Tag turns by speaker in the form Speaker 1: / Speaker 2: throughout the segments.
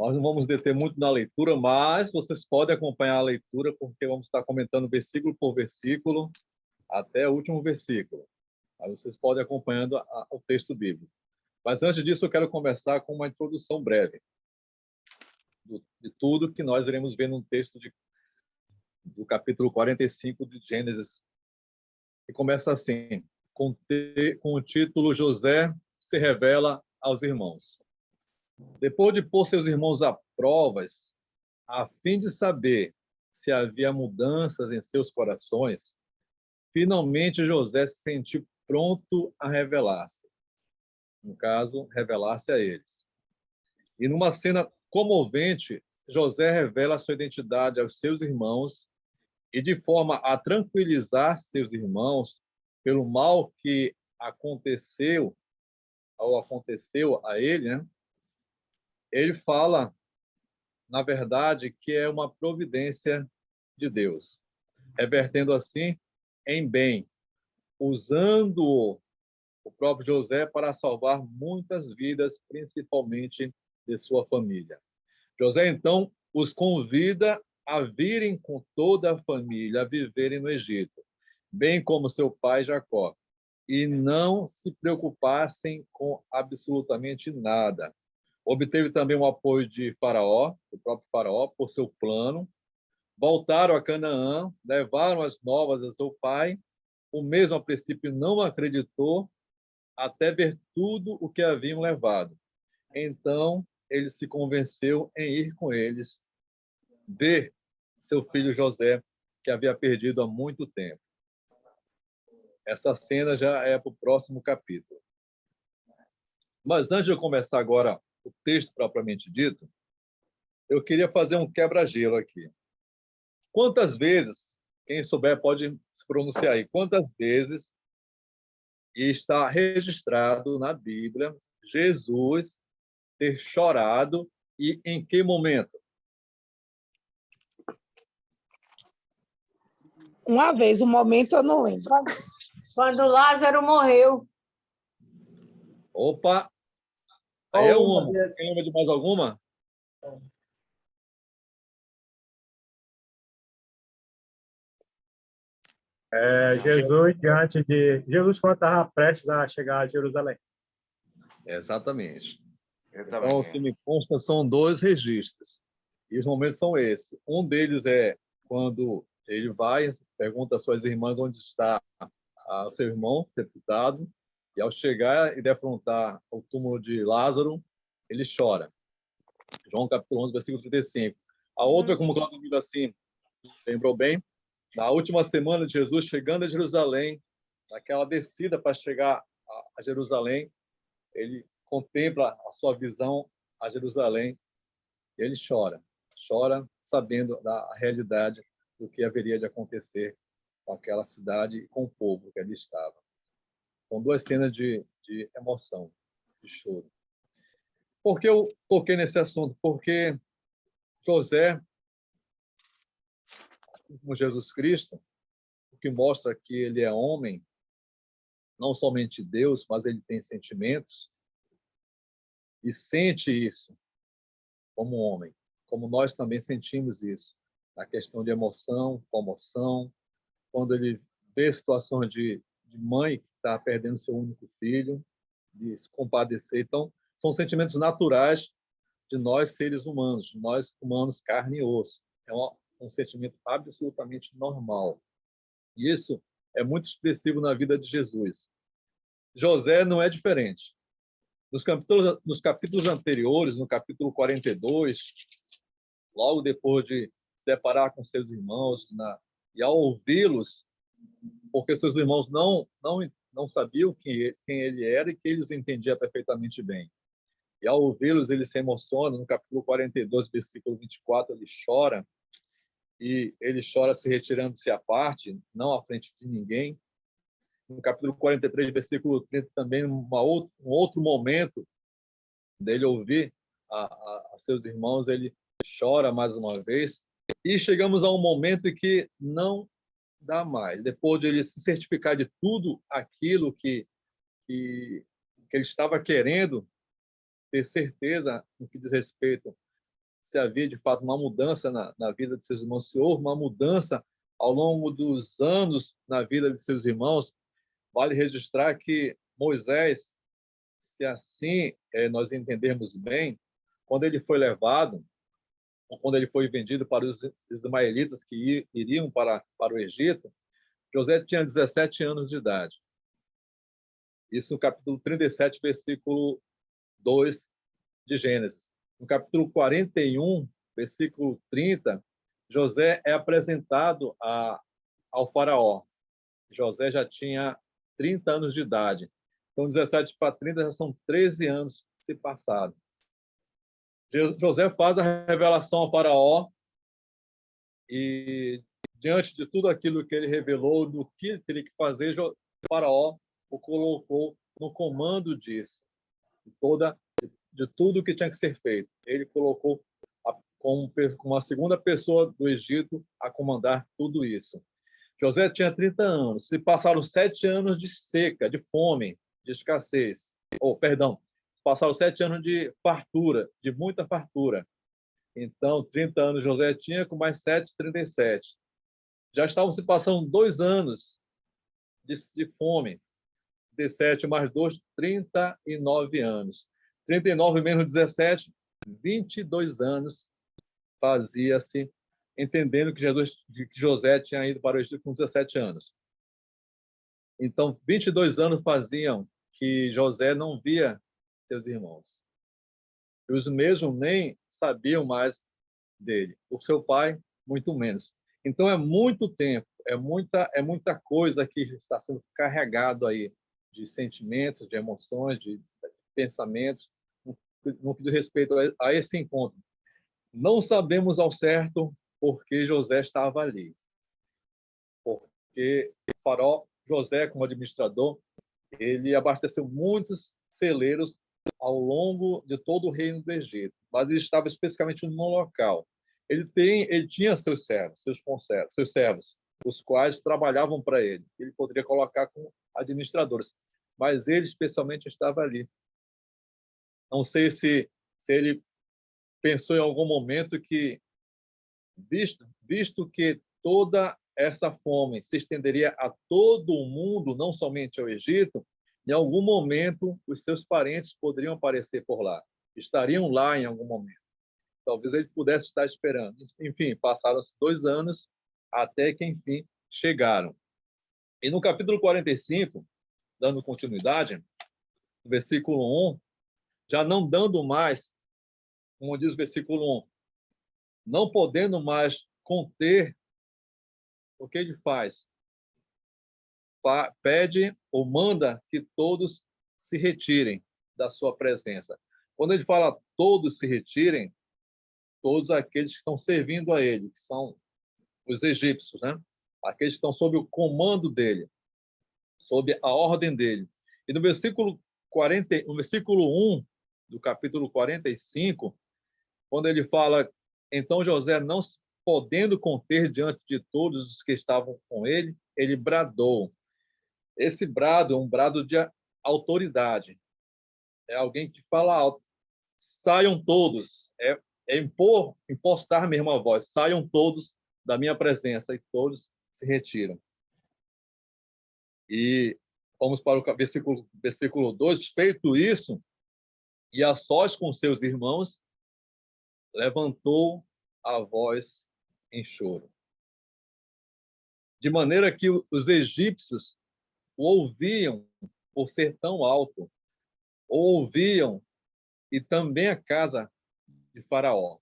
Speaker 1: Nós não vamos deter muito na leitura, mas vocês podem acompanhar a leitura, porque vamos estar comentando versículo por versículo, até o último versículo. Aí vocês podem acompanhando o texto bíblico. Mas antes disso, eu quero começar com uma introdução breve de tudo que nós iremos ver no texto do capítulo 45 de Gênesis, que começa assim, com o título José se revela aos irmãos. Depois de pôr seus irmãos a provas, a fim de saber se havia mudanças em seus corações, finalmente José se sentiu pronto a revelar-se. No caso, revelar-se a eles. E numa cena comovente, José revela sua identidade aos seus irmãos e, de forma a tranquilizar seus irmãos pelo mal que aconteceu a ele, né? Ele fala, na verdade, que é uma providência de Deus, revertendo assim em bem, usando o próprio José para salvar muitas vidas, principalmente de sua família. José, então, os convida a virem com toda a família a viverem no Egito, bem como seu pai Jacó, e não se preocupassem com absolutamente nada. Obteve também o apoio de Faraó, do próprio Faraó, por seu plano. Voltaram a Canaã, levaram as novas a seu pai. O mesmo, a princípio, não acreditou, até ver tudo o que haviam levado. Então, ele se convenceu em ir com eles, ver seu filho José, que havia perdido há muito tempo. Essa cena já é para o próximo capítulo. Mas antes de eu começar agora o texto propriamente dito, eu queria fazer um quebra-gelo aqui. Quantas vezes, quem souber pode se pronunciar aí, quantas vezes está registrado na Bíblia Jesus ter chorado e em que momento?
Speaker 2: Uma vez, o momento eu não lembro.
Speaker 3: Quando Lázaro morreu.
Speaker 1: Opa! Aí é uma. Quem lembra de mais alguma?
Speaker 4: Jesus quando estava prestes a chegar a Jerusalém.
Speaker 1: Exatamente. Então, o que me consta são 2 registros. E os momentos são esses. Um deles é quando ele vai, pergunta às suas irmãs onde está o seu irmão sepultado, e ao chegar e defrontar o túmulo de Lázaro, ele chora. João capítulo 11, versículo 35. A outra, como Cláudio diz assim, lembrou bem, na última semana de Jesus, chegando a Jerusalém, naquela descida para chegar a Jerusalém, ele contempla a sua visão a Jerusalém e ele chora sabendo da realidade do que haveria de acontecer com aquela cidade e com o povo que ali estava. São 2 cenas de emoção, de choro. Por que eu toquei nesse assunto? Porque José, como Jesus Cristo, o que mostra que ele é homem, não somente Deus, mas ele tem sentimentos e sente isso como homem, como nós também sentimos isso, na questão de emoção, comoção, quando ele vê situações de mãe que está perdendo seu único filho, de se compadecer. Então, são sentimentos naturais de nós, seres humanos, de nós humanos, carne e osso. É um sentimento absolutamente normal. E isso é muito expressivo na vida de Jesus. José não é diferente. Nos capítulos anteriores, no capítulo 42, logo depois de se deparar com seus irmãos e ao ouvi-los, porque seus irmãos não sabiam quem ele era e que ele os entendia perfeitamente bem. E ao ouvi-los, ele se emociona. No capítulo 42, versículo 24, ele chora, e ele chora se retirando-se à parte, não à frente de ninguém. No capítulo 43, versículo 30, também um outro momento dele ouvir a seus irmãos, ele chora mais uma vez. E chegamos a um momento em que não dá mais. Depois de ele se certificar de tudo aquilo que ele estava querendo ter certeza no que diz respeito se havia, de fato, uma mudança na vida de seus irmãos, se houve uma mudança ao longo dos anos na vida de seus irmãos. Vale registrar que Moisés, se assim nós entendermos bem, quando ele foi levado, ou quando ele foi vendido para os ismaelitas que iriam para o Egito, José tinha 17 anos de idade. Isso no capítulo 37, versículo 2 de Gênesis. No capítulo 41, versículo 30, José é apresentado ao faraó. José já tinha 30 anos de idade. Então, 17 para 30 já são 13 anos que se passaram. José faz a revelação ao faraó e, diante de tudo aquilo que ele revelou, do que ele teria que fazer, o faraó o colocou no comando disso, de tudo que tinha que ser feito. Ele colocou como uma segunda pessoa do Egito a comandar tudo isso. José tinha 30 anos. Se passaram 7 anos de seca, de fome, de escassez. Passaram 7 anos de fartura, de muita fartura. Então, 30 anos José tinha, com mais 7, 37. Já estavam se passando 2 anos de fome. 17 mais 2, 39 anos. 39 menos 17, 22 anos fazia-se, entendendo que José tinha ido para o Egito com 17 anos. Então, 22 anos faziam que José não via seus irmãos. E os mesmos nem sabiam mais dele. O seu pai, muito menos. Então, é muito tempo, é muita coisa que está sendo carregado aí, de sentimentos, de emoções, de pensamentos, no que diz respeito a esse encontro. Não sabemos ao certo por que José estava ali. Porque o faraó José, como administrador, ele abasteceu muitos celeiros ao longo de todo o reino do Egito, mas ele estava especificamente num local. Ele tinha seus servos, os quais trabalhavam para ele. Ele poderia colocar como administradores, mas ele especialmente estava ali. Não sei se ele pensou em algum momento que, visto que toda essa fome se estenderia a todo o mundo, não somente ao Egito, em algum momento os seus parentes poderiam aparecer por lá, estariam lá em algum momento. Talvez ele pudesse estar esperando. Enfim, passaram-se 2 anos até que, enfim, chegaram. E no capítulo 45, dando continuidade, no versículo 1, já não dando mais, como diz o versículo 1, não podendo mais conter, o que ele faz? Pede ou manda que todos se retirem da sua presença. Quando ele fala todos se retirem, todos aqueles que estão servindo a ele, que são os egípcios, né? Aqueles que estão sob o comando dele, sob a ordem dele. E no versículo 1 do capítulo 45, quando ele fala, então José, não podendo conter diante de todos os que estavam com ele, ele bradou. Esse brado é um brado de autoridade. É alguém que fala alto. Saiam todos. É impostar mesmo a voz. Saiam todos da minha presença. E todos se retiram. E vamos para o versículo 2. Feito isso, e a sós com seus irmãos, levantou a voz em choro. De maneira que os egípcios o ouviam por ser tão alto, ouviam e também a casa de Faraó.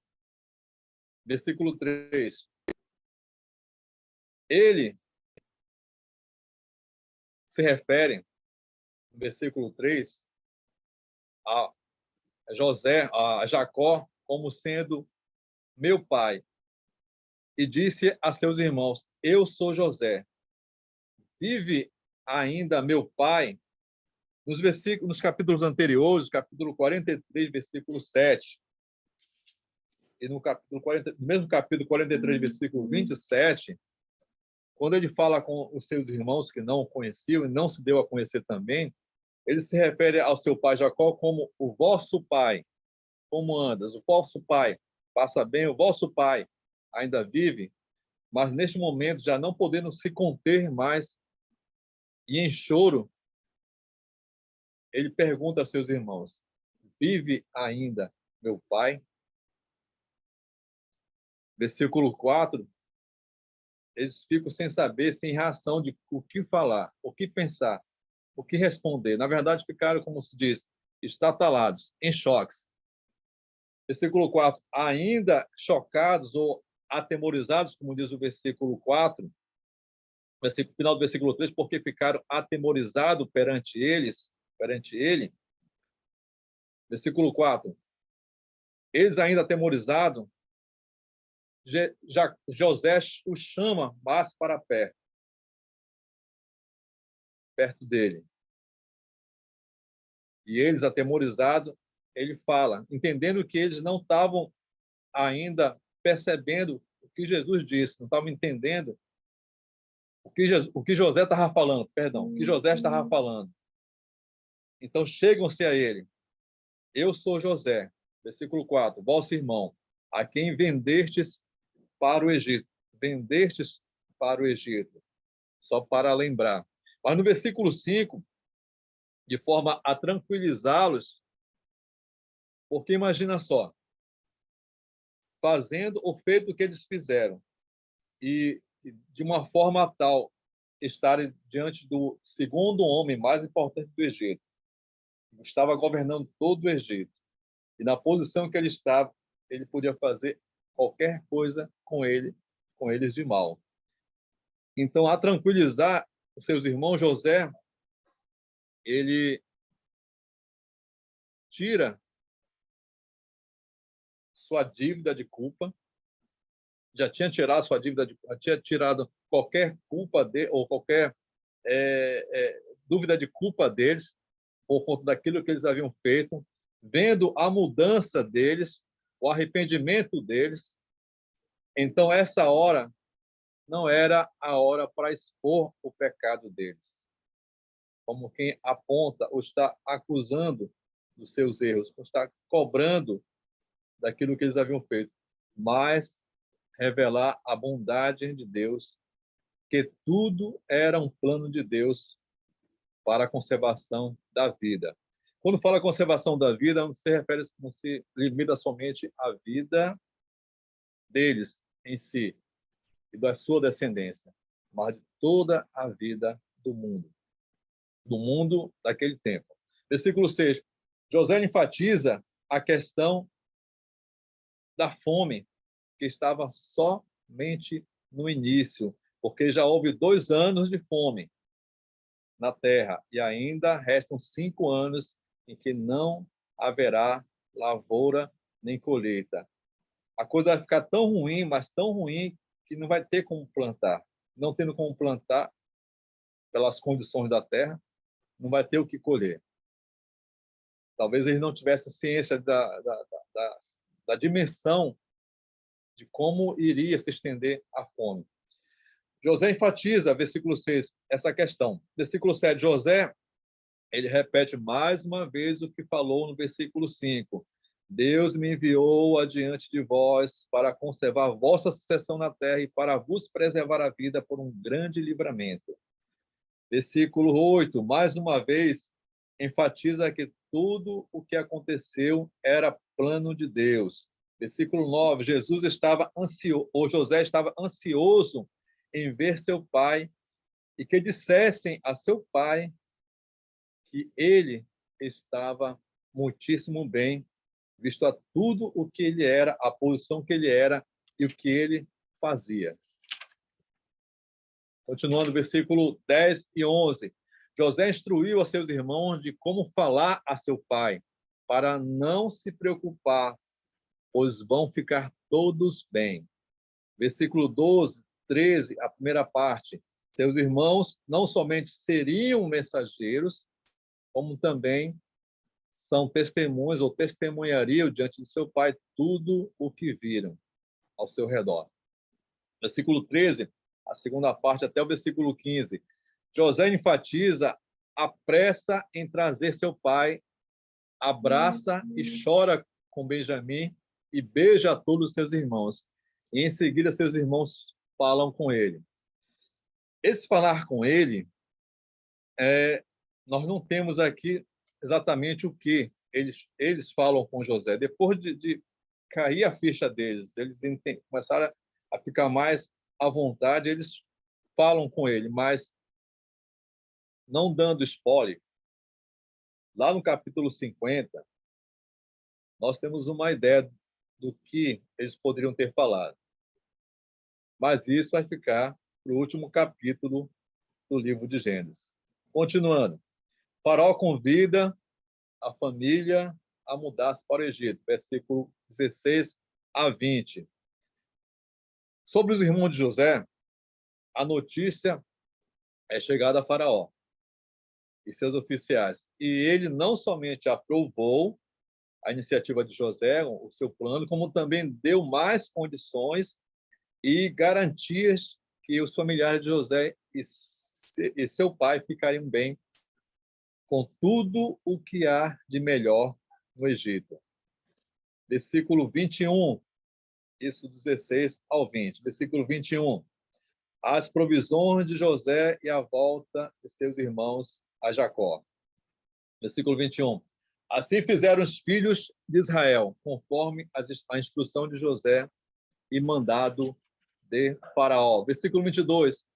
Speaker 1: Versículo 3. Ele se refere, no versículo 3, a Jacó, como sendo meu pai. E disse a seus irmãos, eu sou José. Vive ainda meu pai? Nos capítulos anteriores, capítulo 43, versículo 7, e no mesmo capítulo 43, versículo 27, quando ele fala com os seus irmãos que não o conheciam e não se deu a conhecer também, ele se refere ao seu pai Jacó como o vosso pai. Como andas? O vosso pai. Faça bem, o vosso pai ainda vive, mas neste momento, já não podendo se conter mais, e em choro, ele pergunta aos seus irmãos: vive ainda meu pai? Versículo 4, eles ficam sem saber, sem reação de o que falar, o que pensar, o que responder. Na verdade, ficaram, como se diz, estatalados, em choques. Versículo 4, ainda chocados ou atemorizados, como diz o versículo 4, final do versículo 3, porque ficaram atemorizados perante ele. Versículo 4, eles ainda atemorizados, José o chama mais para perto dele. E eles, atemorizados, ele fala, entendendo que eles não estavam ainda percebendo o que Jesus disse, não estavam entendendo o que José estava falando, o que José estava falando. Então, chegam-se a ele. Eu sou José, versículo 4, vosso irmão, a quem vendestes para o Egito. Vendestes para o Egito. Só para lembrar. Mas no versículo 5, de forma a tranquilizá-los, porque imagina só, fazendo o feito que eles fizeram, e de uma forma tal, estarem diante do segundo homem mais importante do Egito, que estava governando todo o Egito, e na posição que ele estava, ele podia fazer qualquer coisa com eles de mal. Então, a tranquilizar os seus irmãos, José, ele tira sua dívida de culpa, já tinha tirado sua dívida, tinha tirado qualquer culpa ou qualquer dúvida de culpa deles, por conta daquilo que eles haviam feito, vendo a mudança deles, o arrependimento deles. Então, essa hora não era a hora para expor o pecado deles, como quem aponta ou está acusando dos seus erros, ou está cobrando daquilo que eles haviam feito, mas revelar a bondade de Deus, que tudo era um plano de Deus para a conservação da vida. Quando fala conservação da vida, não se limita somente à vida deles em si e da sua descendência, mas de toda a vida do mundo daquele tempo. Versículo 6. José enfatiza a questão da fome, que estava somente no início, porque já houve 2 anos de fome na terra, e ainda restam 5 anos em que não haverá lavoura nem colheita. A coisa vai ficar tão ruim, mas tão ruim, que não vai ter como plantar. Não tendo como plantar, pelas condições da terra, não vai ter o que colher. Talvez eles não tivessem ciência da dimensão de como iria se estender a fome. José enfatiza, versículo 6, essa questão. Versículo 7, José, ele repete mais uma vez o que falou no versículo 5. Deus me enviou adiante de vós para conservar vossa sucessão na terra e para vos preservar a vida por um grande livramento. Versículo 8, mais uma vez, enfatiza que tudo o que aconteceu era plano de Deus. Versículo 9, José estava ansioso em ver seu pai e que dissessem a seu pai que ele estava muitíssimo bem, visto a tudo o que ele era, a posição que ele era e o que ele fazia. Continuando, versículo 10 e 11. José instruiu a seus irmãos de como falar a seu pai, para não se preocupar, pois vão ficar todos bem. Versículo 12, 13, a primeira parte. Seus irmãos não somente seriam mensageiros, como também são testemunhas ou testemunhariam diante de seu pai tudo o que viram ao seu redor. Versículo 13, a segunda parte, até o versículo 15. José enfatiza a pressa em trazer seu pai, abraça e chora com Benjamim e beija a todos os seus irmãos. E em seguida seus irmãos falam com ele. Esse falar com ele, nós não temos aqui exatamente o que eles falam com José. Depois de cair a ficha deles, eles começaram a ficar mais à vontade, eles falam com ele, mas não dando spoiler. Lá no capítulo 50, nós temos uma ideia do que eles poderiam ter falado. Mas isso vai ficar para o último capítulo do livro de Gênesis. Continuando. Faraó convida a família a mudar-se para o Egito, versículo 16 a 20. Sobre os irmãos de José, a notícia é chegada a Faraó e seus oficiais. E ele não somente aprovou a iniciativa de José, o seu plano, como também deu mais condições e garantias que os familiares de José e seu pai ficariam bem com tudo o que há de melhor no Egito. Versículo 21, isso 16 ao 20. Versículo 21. As provisões de José e a volta de seus irmãos a Jacó. Versículo 21. Assim fizeram os filhos de Israel, conforme a instrução de José e mandado de Faraó. Versículo 22.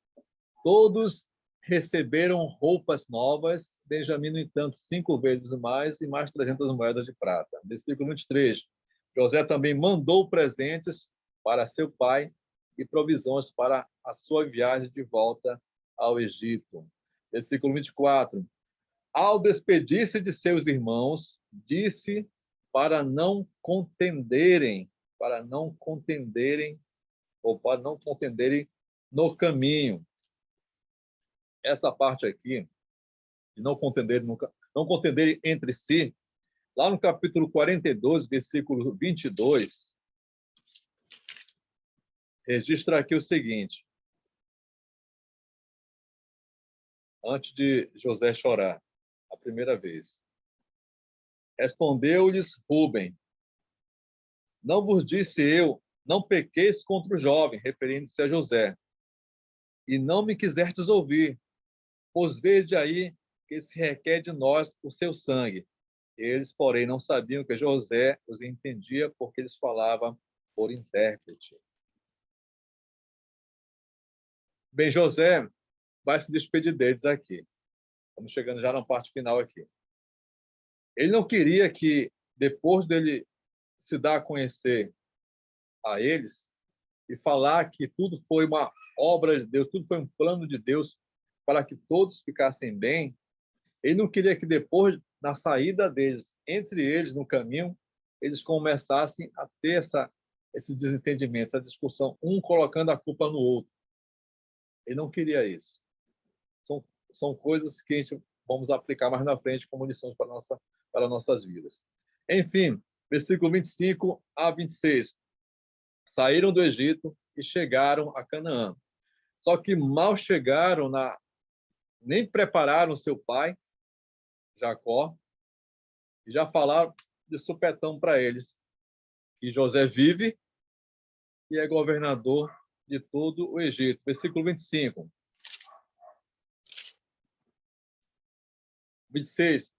Speaker 1: Todos receberam roupas novas, Benjamim, no entanto, 5 vezes mais e mais 300 moedas de prata. Versículo 23. José também mandou presentes para seu pai e provisões para a sua viagem de volta ao Egito. Versículo 24. Ao despedir-se de seus irmãos, disse para não contenderem no caminho. Essa parte aqui, de não contenderem entre si, lá no capítulo 42, versículo 22, registra aqui o seguinte: antes de José chorar, a primeira vez. Respondeu-lhes Rúben: não vos disse eu, não pequeis contra o jovem, referindo-se a José, e não me quisertes ouvir, pois vede aí que se requer de nós o seu sangue. Eles, porém, não sabiam que José os entendia, porque eles falavam por intérprete. Bem, José vai se despedir deles aqui. Estamos chegando já na parte final aqui. Ele não queria que, depois dele se dar a conhecer a eles e falar que tudo foi uma obra de Deus, tudo foi um plano de Deus para que todos ficassem bem, ele não queria que depois, na saída deles, entre eles, no caminho, eles começassem a ter esse desentendimento, essa discussão, um colocando a culpa no outro. Ele não queria isso. São coisas que a gente vamos aplicar mais na frente como lições para nossas vidas. Enfim, versículo 25 a 26. Saíram do Egito e chegaram a Canaã. Só que mal chegaram, nem prepararam seu pai, Jacó, e já falaram de supetão para eles que José vive e é governador de todo o Egito. Versículo 25. 26.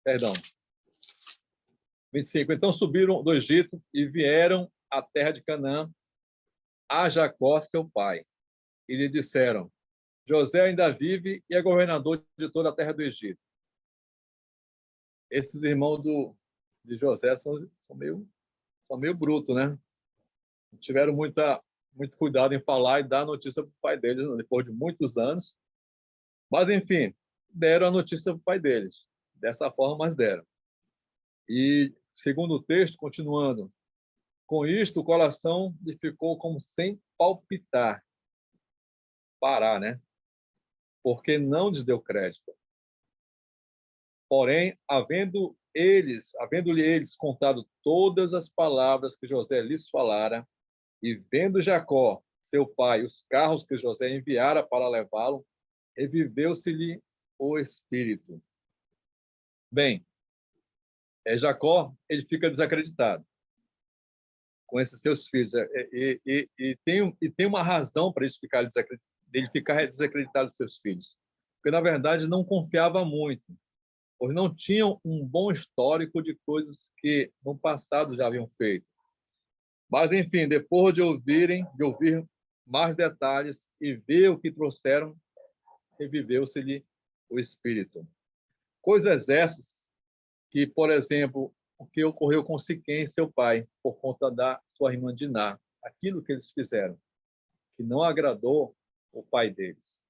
Speaker 1: Perdão. 25. Então subiram do Egito e vieram à terra de Canaã, a Jacó, seu pai. E lhe disseram: José ainda vive e é governador de toda a terra do Egito. Esses irmãos de José são meio brutos, né? Tiveram muito cuidado em falar e dar a notícia para o pai deles, depois de muitos anos. Mas, enfim, deram a notícia para o pai deles. Dessa forma, mas deram. E, segundo o texto, continuando, com isto o coração lhe ficou como sem palpitar. Parar, né? Porque não lhes deu crédito. Porém, havendo-lhe eles contado todas as palavras que José lhes falara, e vendo Jacó, seu pai, os carros que José enviara para levá-lo, reviveu-se-lhe o espírito. Bem, Jacó, ele fica desacreditado com esses seus filhos. Tem uma razão para ele ficar desacreditado dos seus filhos. Porque, na verdade, não confiava muito, pois não tinham um bom histórico de coisas que no passado já haviam feito. Mas, enfim, depois de ouvir mais detalhes e ver o que trouxeram, reviveu-se-lhe o espírito. Coisas essas que, por exemplo, o que ocorreu com Siquém, seu pai, por conta da sua irmã Diná, aquilo que eles fizeram, que não agradou o pai deles.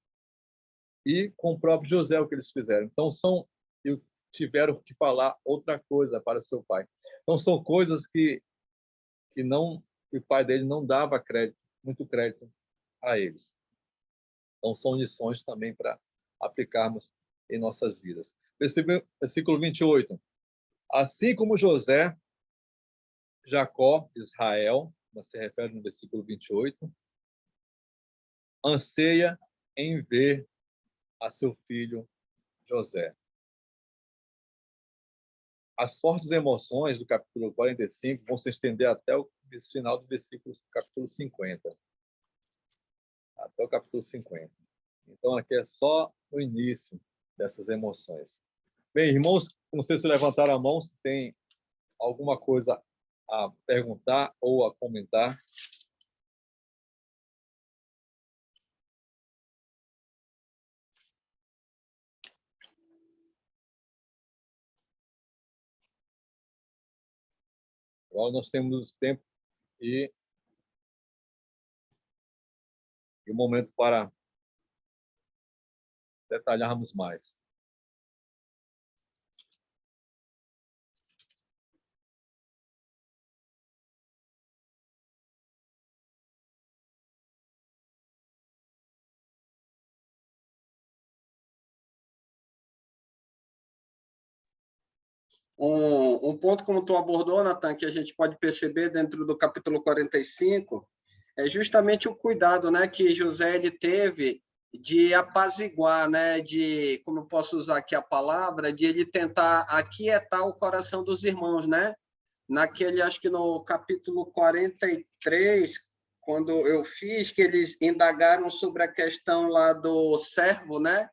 Speaker 1: E com o próprio José, o que eles fizeram. Então, tiveram que falar outra coisa para o seu pai. Então, são coisas que o pai dele não dava muito crédito a eles. Então, são lições também para aplicarmos em nossas vidas. Versículo 28. Assim como José, Jacó, Israel, se refere no versículo 28, anseia em ver a seu filho José. As fortes emoções do capítulo 45 vão se estender até o final do capítulo 50. Até o capítulo 50. Então, aqui é só o início dessas emoções. Bem, irmãos, não sei se levantaram a mão, se tem alguma coisa a perguntar ou a comentar. Agora nós temos tempo e o momento para detalharmos mais.
Speaker 5: Um ponto, como tu abordou, Natan, que a gente pode perceber dentro do capítulo 45, é justamente o cuidado, né, que José ele teve de apaziguar, né, de, como eu posso usar aqui a palavra, de ele tentar aquietar o coração dos irmãos, né? Acho que no capítulo 43, quando eu fiz, que eles indagaram sobre a questão lá do servo, né?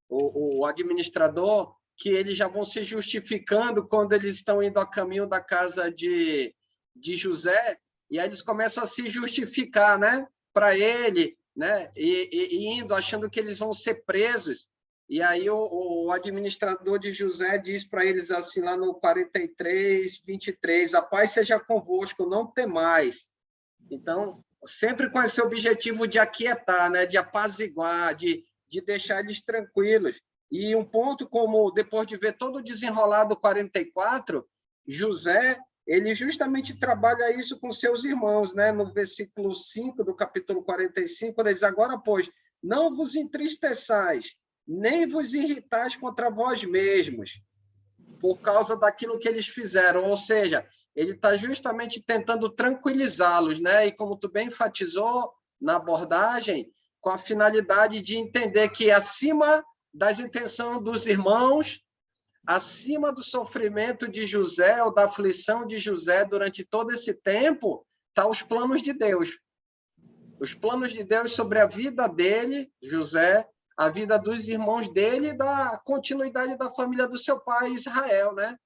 Speaker 5: O administrador, que eles já vão se justificando quando eles estão indo a caminho da casa de José, e aí eles começam a se justificar, né, para ele, né, e indo, achando que eles vão ser presos. E aí o administrador de José diz para eles assim, lá no 43, 23, a paz seja convosco, não temais. Então, sempre com esse objetivo de aquietar, né, de apaziguar, de deixar eles tranquilos. E um ponto como, depois de ver todo o desenrolar do 44, José, ele justamente trabalha isso com seus irmãos, né? No versículo 5 do capítulo 45, ele diz, agora, pois, não vos entristeçais, nem vos irritais contra vós mesmos, por causa daquilo que eles fizeram. Ou seja, ele está justamente tentando tranquilizá-los, né? E como tu bem enfatizou na abordagem, com a finalidade de entender que acima das intenções dos irmãos, acima do sofrimento de José ou da aflição de José durante todo esse tempo, tá os planos de Deus. Os planos de Deus sobre a vida dele, José, a vida dos irmãos dele e da continuidade da família do seu pai, Israel, né?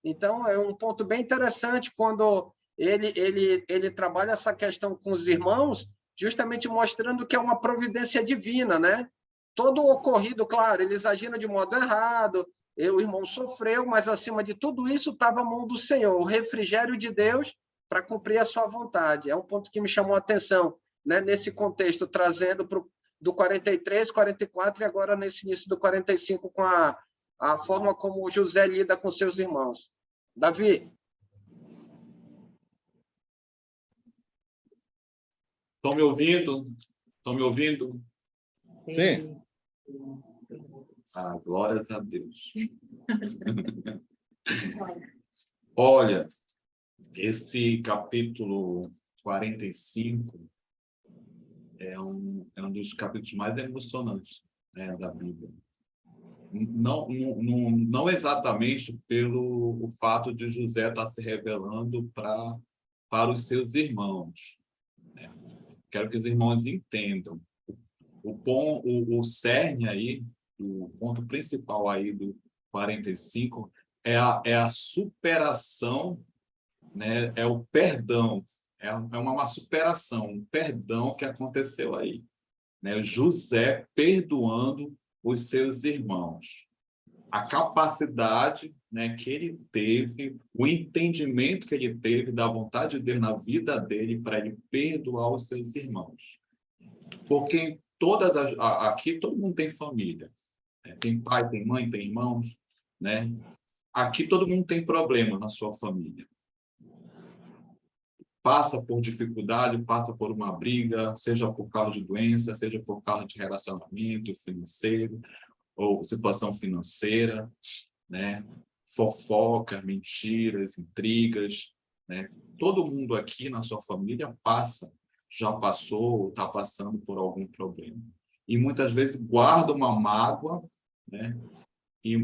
Speaker 5: Então, é um ponto bem interessante quando ele trabalha essa questão com os irmãos, justamente mostrando que é uma providência divina, né? Todo o ocorrido, claro, eles agiram de modo errado, o irmão sofreu, mas acima de tudo isso estava a mão do Senhor, o refrigério de Deus para cumprir a sua vontade. É um ponto que me chamou a atenção, né? Nesse contexto, trazendo do 43, 44 e agora nesse início do 45 com a forma como José lida com seus irmãos. Davi.
Speaker 6: Estão me ouvindo? Estão me ouvindo?
Speaker 1: Sim.
Speaker 6: Ah, glórias a Deus. Olha, esse capítulo 45 é um dos capítulos mais emocionantes, né, da Bíblia. não exatamente pelo o fato de José estar se revelando para os seus irmãos, né? Quero que os irmãos entendam. O cerne aí, o ponto principal aí do 45 é a superação, né? É o perdão, é uma superação, um perdão que aconteceu aí, né? José perdoando os seus irmãos. A capacidade, né, que ele teve, o entendimento que ele teve da vontade de Deus na vida dele para ele perdoar os seus irmãos. Porque aqui todo mundo tem família, né? Tem pai, tem mãe, tem irmãos, né? Aqui todo mundo tem problema na sua família. Passa por dificuldade, passa por uma briga, seja por causa de doença, seja por causa de relacionamento financeiro, ou situação financeira, né? Fofocas, mentiras, intrigas, né? Todo mundo aqui na sua família já passou ou está passando por algum problema. E muitas vezes guarda uma mágoa, né? E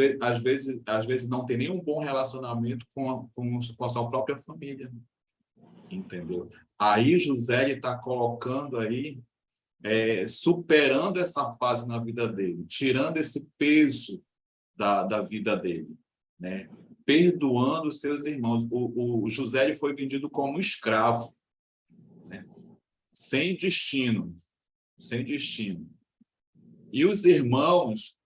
Speaker 6: às vezes não tem nenhum bom relacionamento com a sua própria família. Entendeu? Aí José está colocando aí, superando essa fase na vida dele, tirando esse peso da vida dele, né? Perdoando os seus irmãos. O José ele foi vendido como escravo, né? Sem destino, sem destino. E os irmãos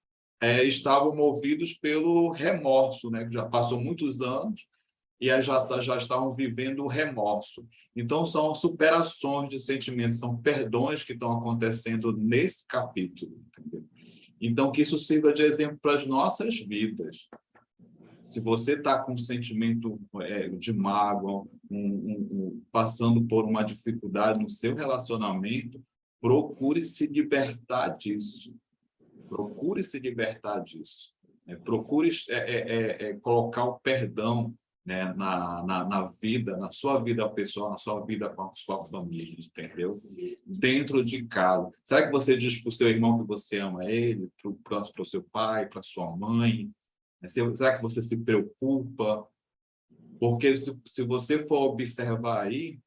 Speaker 6: estavam movidos pelo remorso, né? Que já passou muitos anos e aí já estavam vivendo o remorso. Então, são superações de sentimentos, são perdões que estão acontecendo nesse capítulo, entendeu? Então, que isso sirva de exemplo para as nossas vidas. Se você está com um sentimento de mágoa, passando por uma dificuldade no seu relacionamento, procure se libertar disso. Procure se libertar disso. Procure colocar o perdão, né, na vida, na sua vida pessoal, na sua vida com a sua família, entendeu? Dentro de casa. Será que você diz para o seu irmão que você ama ele, para o seu pai, para a sua mãe? Será que você se preocupa? Porque se você for observar aí,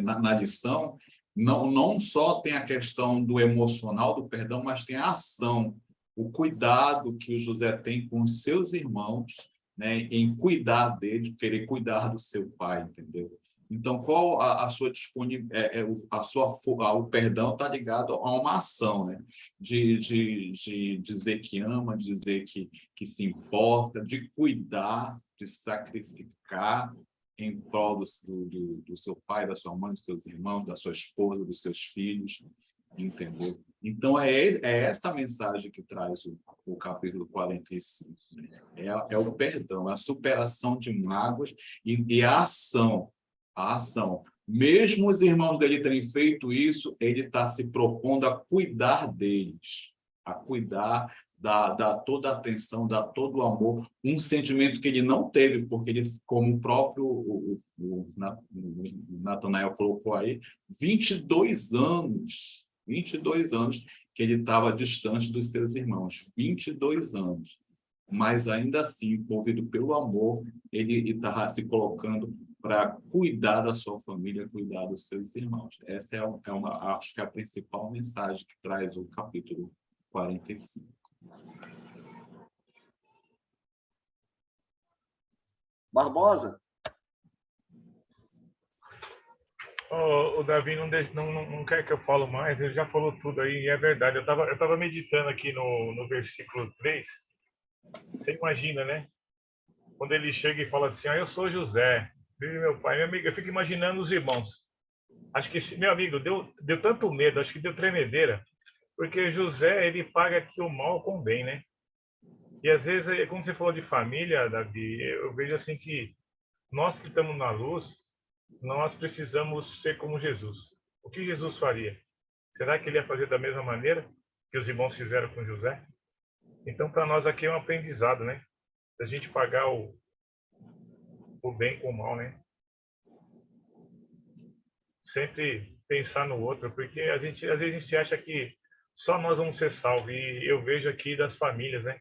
Speaker 6: na lição, não só tem a questão do emocional, do perdão, mas tem a ação, o cuidado que o José tem com os seus irmãos, né, em cuidar dele, querer cuidar do seu pai, entendeu? Então, qual a sua disponibilidade? O perdão está ligado a uma ação, né? De dizer que ama, dizer que se importa, de cuidar, de sacrificar em prol do seu pai, da sua mãe, dos seus irmãos, da sua esposa, dos seus filhos, entendeu? Então, é essa mensagem que traz o capítulo 45. Né? É o perdão, a superação de mágoas e a ação. A ação. Mesmo os irmãos dele terem feito isso, ele está se propondo a cuidar deles, a cuidar, dar toda a atenção, dar todo o amor, um sentimento que ele não teve, porque ele, como o próprio o Natanael colocou aí, 22 anos que ele estava distante dos seus irmãos, 22 anos. Mas ainda assim, movido pelo amor, ele estava se colocando para cuidar da sua família, cuidar dos seus irmãos. Essa acho que é a principal mensagem que traz o capítulo 45.
Speaker 5: Barbosa?
Speaker 4: O Davi não quer que eu fale mais, ele já falou tudo aí, e é verdade. Eu tava meditando aqui no versículo 3. Você imagina, né? Quando ele chega e fala assim, eu sou José, filho de meu pai, meu amigo, eu fico imaginando os irmãos. Acho que, meu amigo, deu tanto medo, acho que deu tremedeira, porque José, ele paga aqui o mal com o bem, né? E às vezes, como você falou de família, Davi, eu vejo assim que nós que estamos na luz, nós precisamos ser como Jesus. O que Jesus faria? Será que ele ia fazer da mesma maneira que os irmãos fizeram com José? Então, para nós aqui é um aprendizado, né? A gente pagar o bem com o mal, né? Sempre pensar no outro, porque às vezes a gente acha que só nós vamos ser salvos. E eu vejo aqui das famílias, né?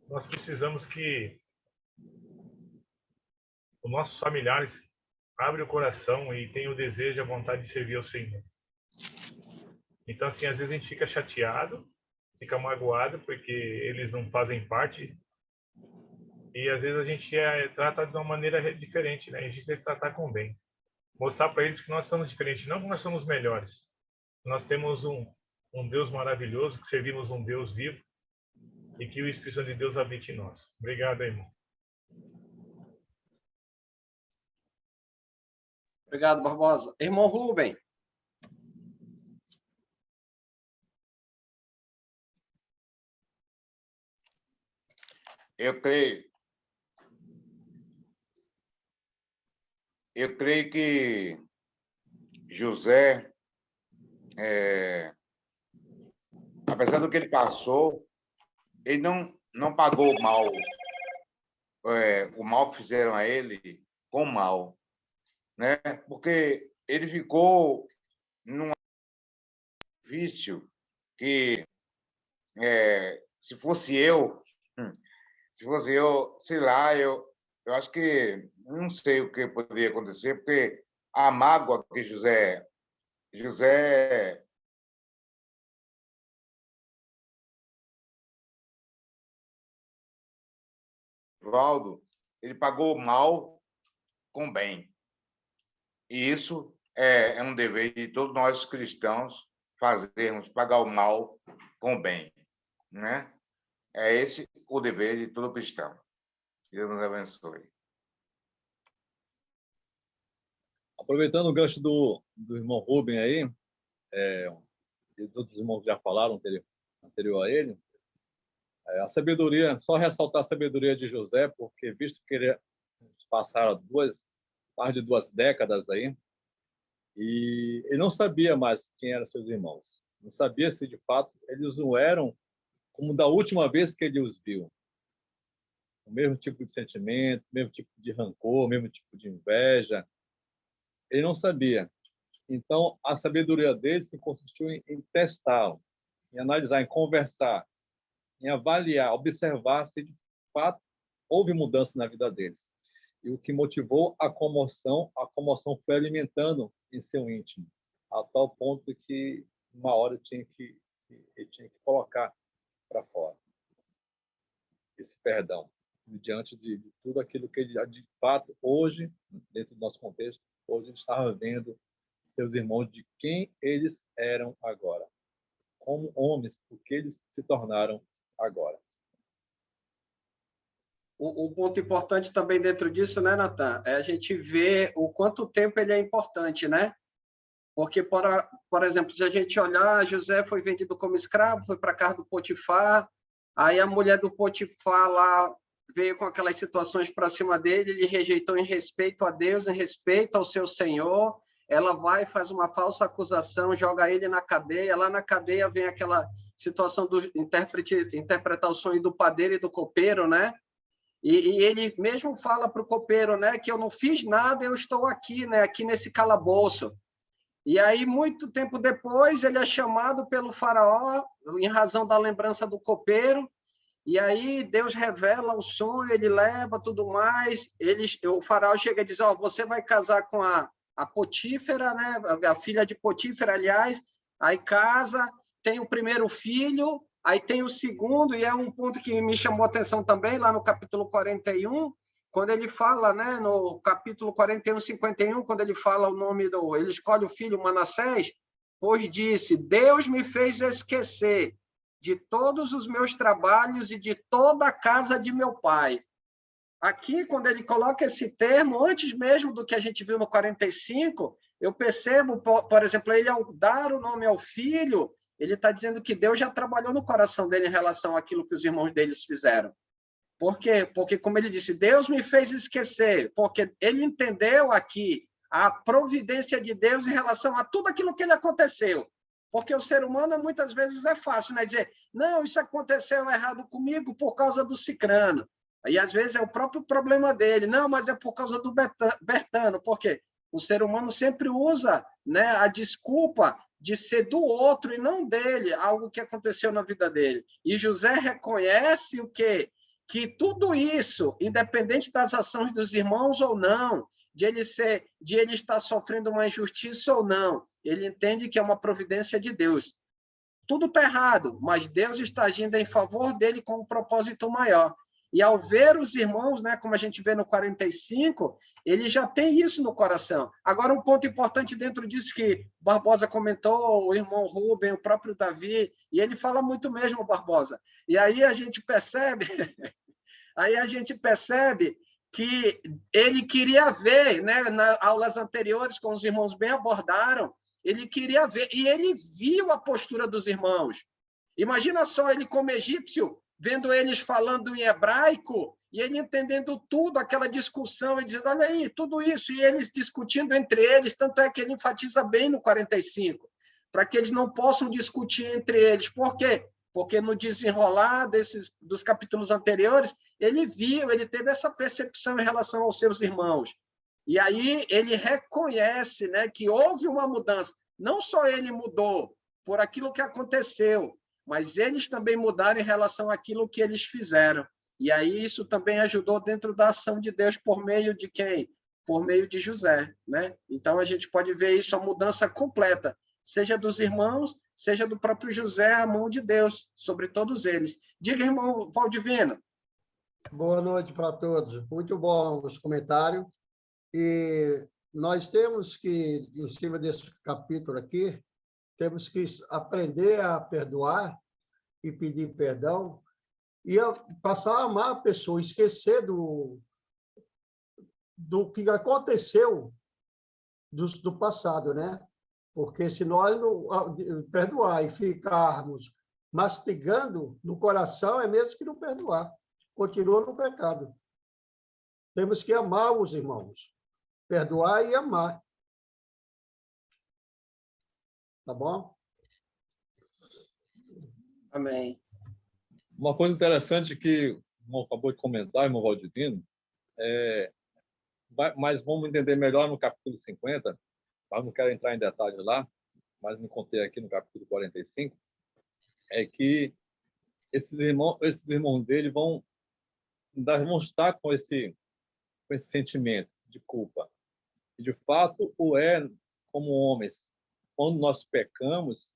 Speaker 4: Nós precisamos que os nossos familiares abrem o coração e tenham o desejo e a vontade de servir ao Senhor. Então, assim, às vezes a gente fica chateado, fica magoado, porque eles não fazem parte. E às vezes a gente trata de uma maneira diferente, né? A gente tem que tratar com bem. Mostrar para eles que nós somos diferentes, não que nós somos melhores. Nós temos um Deus maravilhoso, que servimos um Deus vivo, e que o Espírito Santo de Deus habite em nós. Obrigado, irmão.
Speaker 5: Obrigado, Barbosa. Irmão Rubem.
Speaker 7: Eu creio que José, apesar do que ele passou, ele não pagou o mal que fizeram a ele com o mal, né? Porque ele ficou num vício que, se fosse eu, sei lá, eu acho que não sei o que poderia acontecer, porque a mágoa que José Valdo, ele pagou o mal com bem. E isso é um dever de todos nós cristãos fazermos, pagar o mal com o bem, né? É esse o dever de todo cristão. Deus nos abençoe.
Speaker 1: Aproveitando o gancho do irmão Rubem aí, e os outros irmãos já falaram anterior a ele, a sabedoria, só ressaltar a sabedoria de José, porque visto que ele passaram mais de 2 décadas aí, e ele não sabia mais quem eram seus irmãos. Não sabia se, de fato, eles não eram como da última vez que ele os viu. O mesmo tipo de sentimento, o mesmo tipo de rancor, o mesmo tipo de inveja. Ele não sabia. Então, a sabedoria dele se consistiu em testá-lo, em analisar, em conversar, em avaliar, observar se, de fato, houve mudança na vida deles. E o que motivou a comoção foi alimentando em seu íntimo, a tal ponto que, uma hora, ele tinha que colocar para fora esse perdão, diante de tudo aquilo que ele, de fato, hoje, dentro do nosso contexto, hoje a gente estava vendo seus irmãos de quem eles eram agora, como homens, o que eles se tornaram agora.
Speaker 5: O ponto importante também dentro disso, né, Natan, é a gente ver o quanto tempo ele é importante, né? Porque, por exemplo, se a gente olhar, José foi vendido como escravo, foi para a casa do Potifar, aí a mulher do Potifar lá veio com aquelas situações para cima dele, ele rejeitou em respeito a Deus, em respeito ao seu Senhor, ela vai, faz uma falsa acusação, joga ele na cadeia, lá na cadeia vem aquela situação do interpretar o sonho do padeiro e do copeiro, né? E ele mesmo fala para o copeiro, né, que eu não fiz nada, eu estou aqui, né, aqui nesse calabouço. E aí, muito tempo depois, ele é chamado pelo faraó, em razão da lembrança do copeiro, e aí Deus revela o sonho, ele leva tudo mais, o faraó chega e diz, você vai casar com a Potífera, né, a filha de Potífera, aliás, aí casa, tem o primeiro filho, aí tem o segundo, e é um ponto que me chamou a atenção também, lá no capítulo 41, quando ele fala, né, no capítulo 41, 51, quando ele fala o nome ele escolhe o filho Manassés, pois disse, Deus me fez esquecer de todos os meus trabalhos e de toda a casa de meu pai. Aqui, quando ele coloca esse termo, antes mesmo do que a gente viu no 45, eu percebo, por exemplo, ele ao dar o nome ao filho, ele está dizendo que Deus já trabalhou no coração dele em relação àquilo que os irmãos deles fizeram. Por quê? Porque, como ele disse, Deus me fez esquecer, porque ele entendeu aqui a providência de Deus em relação a tudo aquilo que ele aconteceu. Porque o ser humano, muitas vezes, é fácil, né? Dizer, não, isso aconteceu errado comigo por causa do cicrano. E, às vezes, é o próprio problema dele. Não, mas é por causa do Bertano. Por quê? O ser humano sempre usa, né, a desculpa de ser do outro e não dele, algo que aconteceu na vida dele. E José reconhece o quê? Que tudo isso, independente das ações dos irmãos ou não, de ele estar sofrendo uma injustiça ou não, ele entende que é uma providência de Deus. Tudo está errado, mas Deus está agindo em favor dele com um propósito maior. E ao ver os irmãos, né, como a gente vê no 45, ele já tem isso no coração. Agora, um ponto importante dentro disso que Barbosa comentou, o irmão Rubem, o próprio Davi, e ele fala muito mesmo, Barbosa. E aí a gente percebe, que ele queria ver, né, nas aulas anteriores, com os irmãos bem abordaram, ele queria ver, e ele viu a postura dos irmãos. Imagina só, ele como egípcio, vendo eles falando em hebraico, e ele entendendo tudo, aquela discussão, ele dizendo, olha aí, tudo isso, e eles discutindo entre eles, tanto é que ele enfatiza bem no 45, para que eles não possam discutir entre eles. Por quê? Porque no desenrolar dos capítulos anteriores, ele viu, ele teve essa percepção em relação aos seus irmãos. E aí ele reconhece, né, que houve uma mudança. Não só ele mudou por aquilo que aconteceu, mas eles também mudaram em relação àquilo que eles fizeram. E aí isso também ajudou dentro da ação de Deus por meio de quem? Por meio de José, né? Então a gente pode ver isso, a mudança completa, seja dos irmãos, seja do próprio José, a mão de Deus sobre todos eles. Diga, irmão Valdivino.
Speaker 8: Boa noite para todos. Muito bom os comentários. E nós temos que, em cima desse capítulo aqui, temos que aprender a perdoar e pedir perdão e passar a amar a pessoa, esquecer do que aconteceu do passado, né? Porque se nós não perdoar e ficarmos mastigando no coração, é mesmo que não perdoar. Continua no pecado. Temos que amar os irmãos. Perdoar e amar. Tá bom?
Speaker 5: Amém.
Speaker 1: Uma coisa interessante que o irmão acabou de comentar, irmão Valdivino, mas vamos entender melhor no capítulo 50, mas não quero entrar em detalhes lá, mas me contei aqui no capítulo 45, é que esses irmãos dele vão estar com esse sentimento de culpa. E, de fato, o como homens. Quando nós pecamos,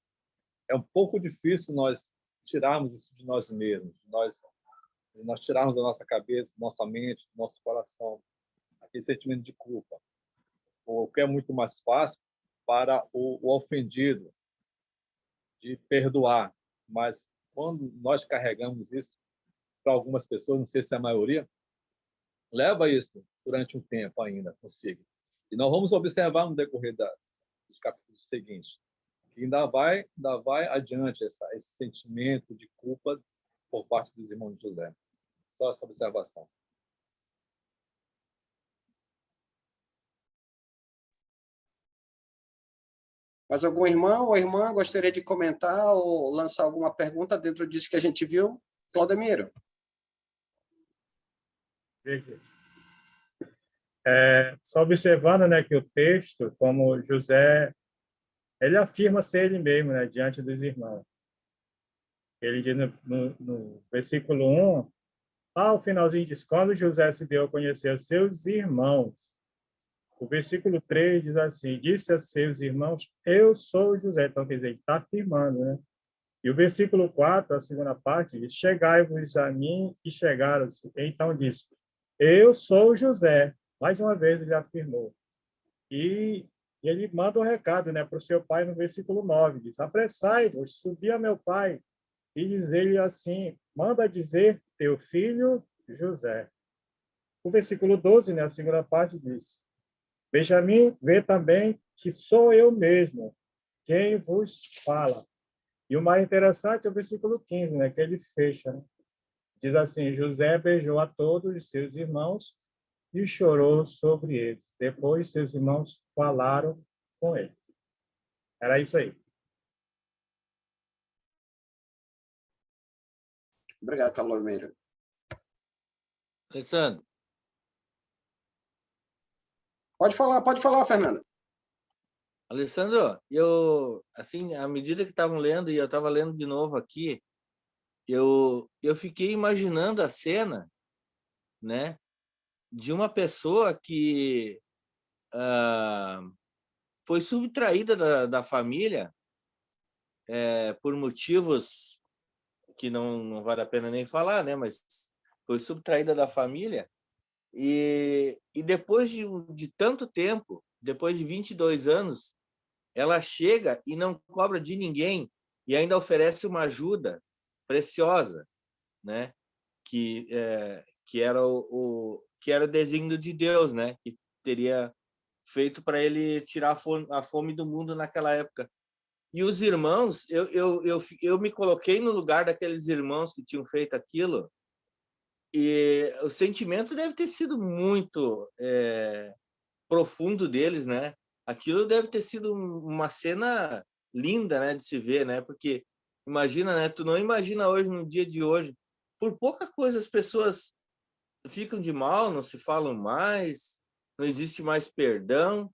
Speaker 1: é um pouco difícil nós tirarmos isso de nós mesmos, nós tirarmos da nossa cabeça, da nossa mente, do nosso coração, aquele sentimento de culpa. O que é muito mais fácil para o ofendido de perdoar. Mas quando nós carregamos isso para algumas pessoas, não sei se é a maioria, leva isso durante um tempo ainda consigo. E nós vamos observar no decorrer dos capítulos seguintes que ainda vai adiante esse sentimento de culpa por parte dos irmãos de José. Só essa observação.
Speaker 5: Mas algum irmão ou irmã gostaria de comentar ou lançar alguma pergunta dentro disso que a gente viu? Claudemiro.
Speaker 9: Só observando, né, que o texto, como José, ele afirma ser ele mesmo, né, diante dos irmãos. Ele diz no versículo 1, ao finalzinho diz, quando José se deu a conhecer aos seus irmãos. O versículo 3 diz assim, disse a seus irmãos, eu sou José. Então, quer dizer, ele está afirmando, né? E o versículo 4, a segunda parte, diz, chegai-vos a mim e chegaram-se. Então, diz, eu sou José. Mais uma vez, ele afirmou. E ele manda um recado, né, para o seu pai no versículo 9, diz, apressai-vos, subi a meu pai e dizer-lhe assim, manda dizer teu filho José. O versículo 12, né, a segunda parte, diz, Benjamim, vê também que sou eu mesmo quem vos fala. E o mais interessante é o versículo 15, né, que ele fecha. Né? Diz assim, José beijou a todos os seus irmãos e chorou sobre eles. Depois, seus irmãos falaram com ele. Era isso aí.
Speaker 5: Obrigado, Claudemiro.
Speaker 10: Alessandro.
Speaker 5: Pode falar, Fernanda.
Speaker 10: Alessandro, eu, assim, à medida que estavam lendo, e eu estava lendo de novo aqui, eu fiquei imaginando a cena, né, de uma pessoa que foi subtraída da família por motivos que não vale a pena nem falar, né, mas foi subtraída da família e depois de tanto tempo, depois de 22 anos, ela chega e não cobra de ninguém e ainda oferece uma ajuda preciosa, né? Que era que era o desígnio de Deus, né? Que teria feito para ele tirar a fome do mundo naquela época. E os irmãos, eu me coloquei no lugar daqueles irmãos que tinham feito aquilo e o sentimento deve ter sido muito profundo deles, né? Aquilo deve ter sido uma cena linda, né, de se ver, né? Porque imagina, né? Tu não imagina hoje, no dia de hoje, por pouca coisa as pessoas ficam de mal, não se falam mais, não existe mais perdão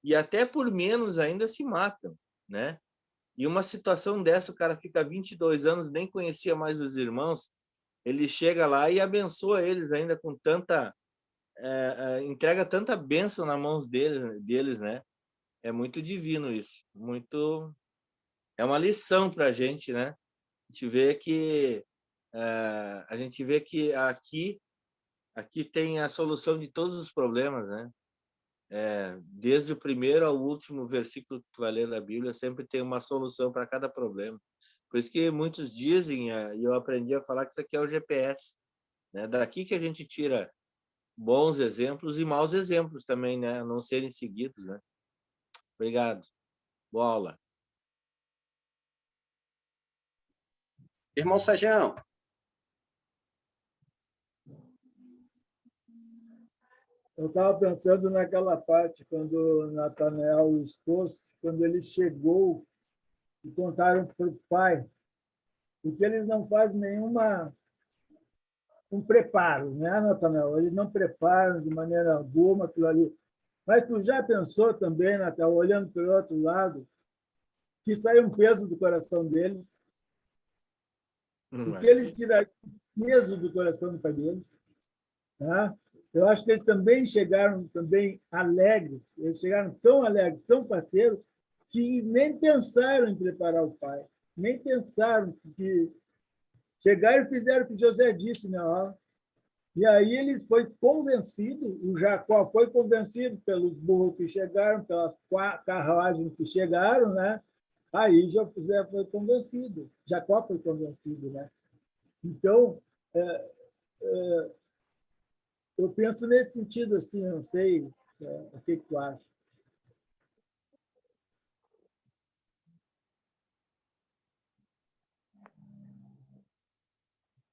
Speaker 10: e até por menos ainda se matam, né? E uma situação dessa, o cara fica 22 anos, nem conhecia mais os irmãos, ele chega lá e abençoa eles ainda com tanta entrega tanta bênção nas mãos deles, né? É muito divino isso, muito é uma lição para a gente, né? A gente vê que aqui tem a solução de todos os problemas, né? Desde o primeiro ao último versículo que tu vai ler da Bíblia, sempre tem uma solução para cada problema. Por isso que muitos dizem, e eu aprendi a falar que isso aqui é o GPS, né? Daqui que a gente tira bons exemplos e maus exemplos também, né? A não serem seguidos, né? Obrigado. Boa aula.
Speaker 5: Irmão Sérgio,
Speaker 11: Eu estava pensando naquela parte quando Natanael expôs, quando ele chegou e contaram para o pai, porque eles não fazem um preparo, né, Natanael? Eles não preparam de maneira alguma aquilo ali. Mas tu já pensou também, Natal, olhando pelo outro lado, que saiu um peso do coração deles? Porque eles tiraram peso do coração do pai deles. Tá? Eu acho que eles também chegaram também alegres, eles chegaram tão alegres, tão parceiros, que nem pensaram em preparar o pai, nem pensaram que chegaram e fizeram o que José disse na hora. E aí ele foi convencido, o Jacó foi convencido pelos burros que chegaram, pelas carruagens que chegaram, né? Aí José foi convencido, Jacó foi convencido, né? Então, eu penso nesse sentido, assim, não sei o que tu acha.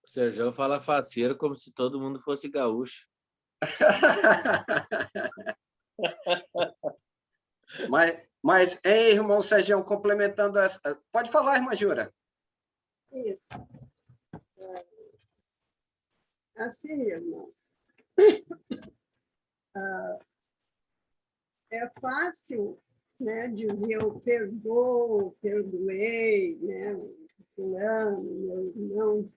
Speaker 10: O Sérgio fala faceiro como se todo mundo fosse gaúcho.
Speaker 5: mas irmão Sérgio, complementando essa... Pode falar, irmã Jura.
Speaker 3: Isso. Assim, irmãos, é fácil, né, dizer eu perdoo, perdoei, né, fulano, meu irmão.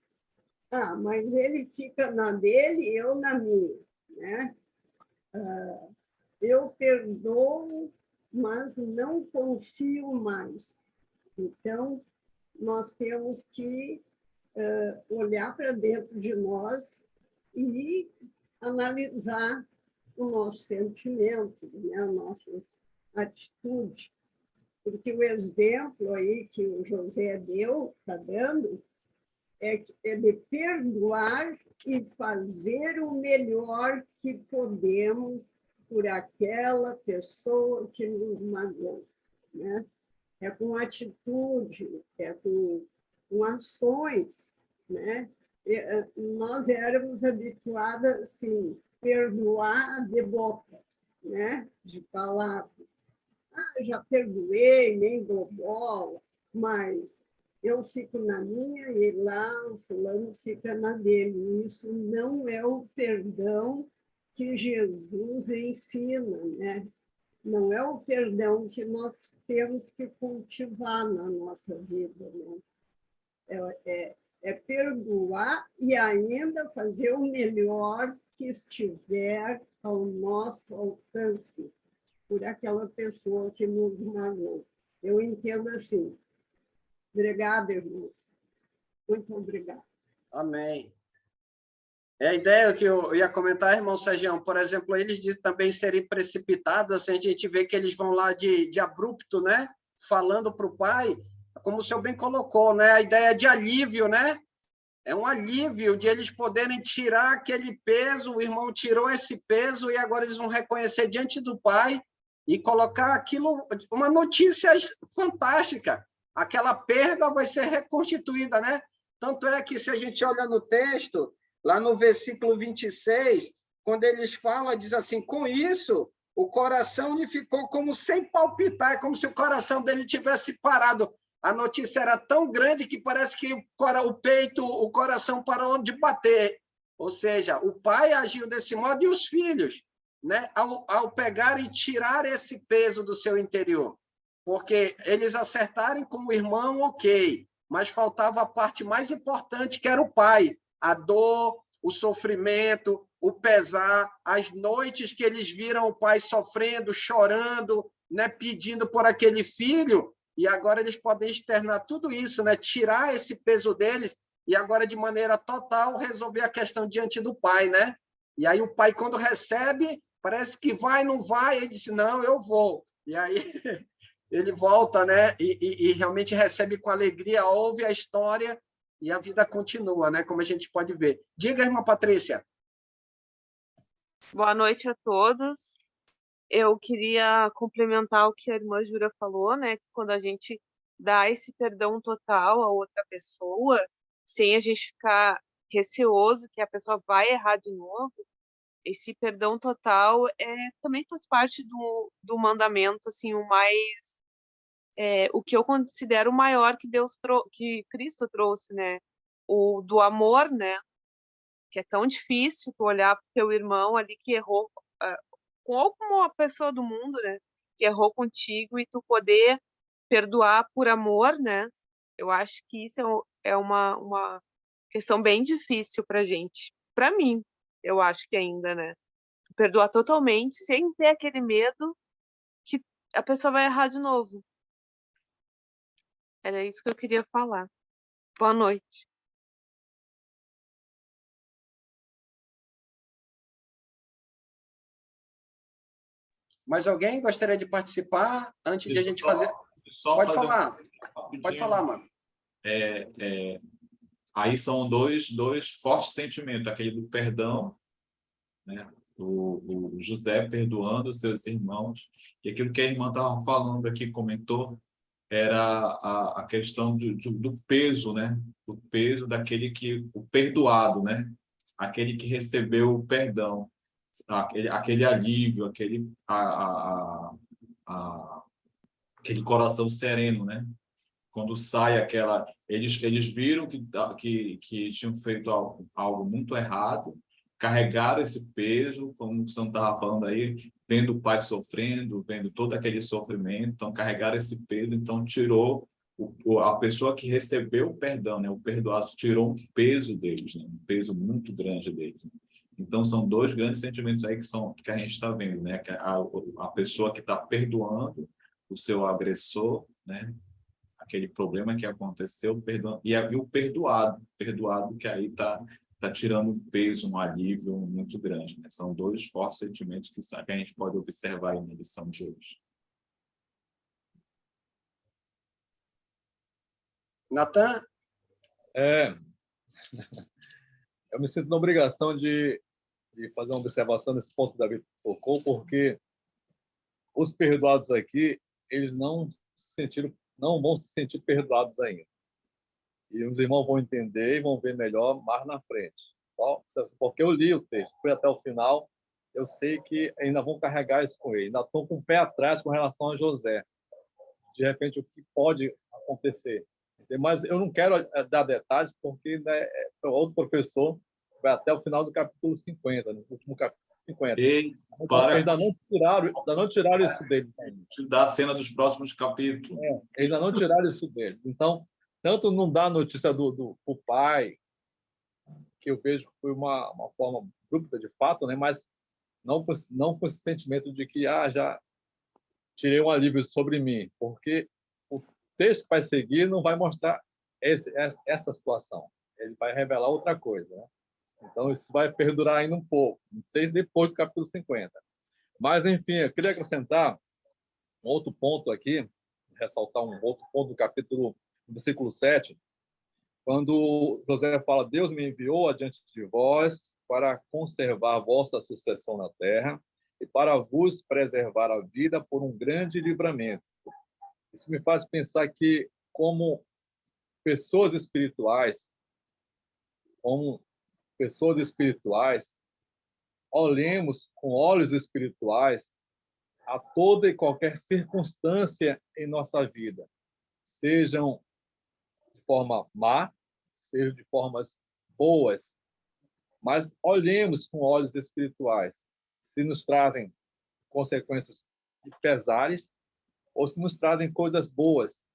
Speaker 3: Mas ele fica na dele e eu na minha, né? Eu perdoo, mas não confio mais. Então, nós temos que olhar para dentro de nós e analisar o nosso sentimento, né? A nossa atitude. Porque o exemplo aí que o José está dando, é de perdoar e fazer o melhor que podemos por aquela pessoa que nos magoou, né? É com atitude, é com ações, né? Nós éramos habituados, assim, perdoar de boca, né? De palavras. Já perdoei, nem dou bola, mas eu fico na minha e lá o fulano fica na dele. Isso não é o perdão que Jesus ensina, né? não é o perdão que nós temos que cultivar na nossa vida, né? É perdoar e ainda fazer o melhor que estiver ao nosso alcance por aquela pessoa que nos magoou. Eu entendo assim. Obrigada, irmãos. Muito obrigada.
Speaker 5: Amém. É a ideia que eu ia comentar, irmão Sergião, por exemplo, eles dizem também serem precipitados, assim, a gente vê que eles vão lá de abrupto, né? Falando para o pai, como o senhor bem colocou, né? A ideia de alívio, né? É um alívio de eles poderem tirar aquele peso, o irmão tirou esse peso e agora eles vão reconhecer diante do pai e colocar aquilo, uma notícia fantástica. Aquela perda vai ser reconstituída, né? Tanto é que, se a gente olha no texto, lá no versículo 26, quando eles falam, diz assim, com isso, o coração lhe ficou como sem palpitar, como se o coração dele tivesse parado. A notícia era tão grande que parece que o peito, o coração parou de bater. Ou seja, o pai agiu desse modo e os filhos, né? Ao pegar e tirar esse peso do seu interior. Porque eles acertarem com o irmão, ok, mas faltava a parte mais importante, que era o pai. A dor, o sofrimento, o pesar, as noites que eles viram o pai sofrendo, chorando, né, pedindo por aquele filho, e agora eles podem externar tudo isso, né, tirar esse peso deles e agora, de maneira total, resolver a questão diante do pai, né? E aí o pai, quando recebe, parece que vai, não vai, ele disse, não, eu vou. E aí ele volta, né, e realmente recebe com alegria, ouve a história e a vida continua, né, como a gente pode ver. Diga, irmã Patrícia.
Speaker 12: Boa noite a todos. Eu queria complementar o que a irmã Júlia falou, né? Que quando a gente dá esse perdão total a outra pessoa, sem a gente ficar receoso que a pessoa vai errar de novo, esse perdão total também faz parte do mandamento, assim, o que eu considero o maior que Cristo trouxe, né? O do amor, né? Que é tão difícil tu olhar para o teu irmão ali que errou com alguma pessoa do mundo, né, que errou contigo e tu poder perdoar por amor, né? Eu acho que isso é uma questão bem difícil pra gente. Pra mim, eu acho que ainda, né? Perdoar totalmente, sem ter aquele medo que a pessoa vai errar de novo. Era isso que eu queria falar. Boa noite.
Speaker 5: Mais alguém gostaria de participar antes de a gente fazer? Pode falar. Pode falar, mano.
Speaker 6: Aí são dois fortes sentimentos, aquele do perdão, né? O José perdoando os seus irmãos, e aquilo que a irmã estava falando aqui, comentou, era a questão do peso, né? O peso daquele o perdoado, né? Aquele que recebeu o perdão, aquele alívio, aquele coração sereno, né? Quando sai aquela... Eles viram que tinham feito algo muito errado, carregaram esse peso, como o senhor estava falando aí, vendo o pai sofrendo, vendo todo aquele sofrimento, então carregaram esse peso, então tirou a pessoa que recebeu o perdão, né? O perdoado tirou um peso deles, né? Um peso muito grande deles. Então são dois grandes sentimentos aí que a gente está vendo, né? Que a pessoa que está perdoando o seu agressor, né? Aquele problema que aconteceu, perdoando, e o perdoado que aí está tirando um peso, um alívio muito grande, né? São dois fortes sentimentos que a gente pode observar aí na lição de hoje.
Speaker 5: Natan?
Speaker 1: Eu me sinto na obrigação de fazer uma observação nesse ponto que o David tocou, porque os perdoados aqui, eles não vão se sentir perdoados ainda. E os irmãos vão entender e vão ver melhor mais na frente. Porque eu li o texto, fui até o final, eu sei que ainda vão carregar isso com ele. Ainda estão com o pé atrás com relação a José. De repente, o que pode acontecer. Mas eu não quero dar detalhes, porque, né, outro professor vai até o final do capítulo 50, no último capítulo, 50.
Speaker 6: E
Speaker 1: Então,
Speaker 6: para
Speaker 1: ainda não tiraram isso deles ainda.
Speaker 6: te dar a cena dos próximos capítulos.
Speaker 1: Eles ainda não tiraram isso deles. Então, tanto não dá notícia do pai, que eu vejo que foi uma forma abrupta de fato, né? Mas não com esse sentimento de que já tirei um alívio sobre mim, porque o texto que vai seguir não vai mostrar essa situação. Ele vai revelar outra coisa, né? Então, isso vai perdurar ainda um pouco, não sei se depois do capítulo 50. Mas, enfim, eu queria acrescentar um outro ponto aqui, ressaltar um outro ponto do capítulo, do versículo 7, quando José fala: Deus me enviou adiante de vós para conservar a vossa sucessão na terra e para vos preservar a vida por um grande livramento. Isso me faz pensar que, como pessoas espirituais, olhemos com olhos espirituais a toda e qualquer circunstância em nossa vida, sejam de forma má, sejam de formas boas, mas olhemos com olhos espirituais, se nos trazem consequências de pesares ou se nos trazem coisas boas.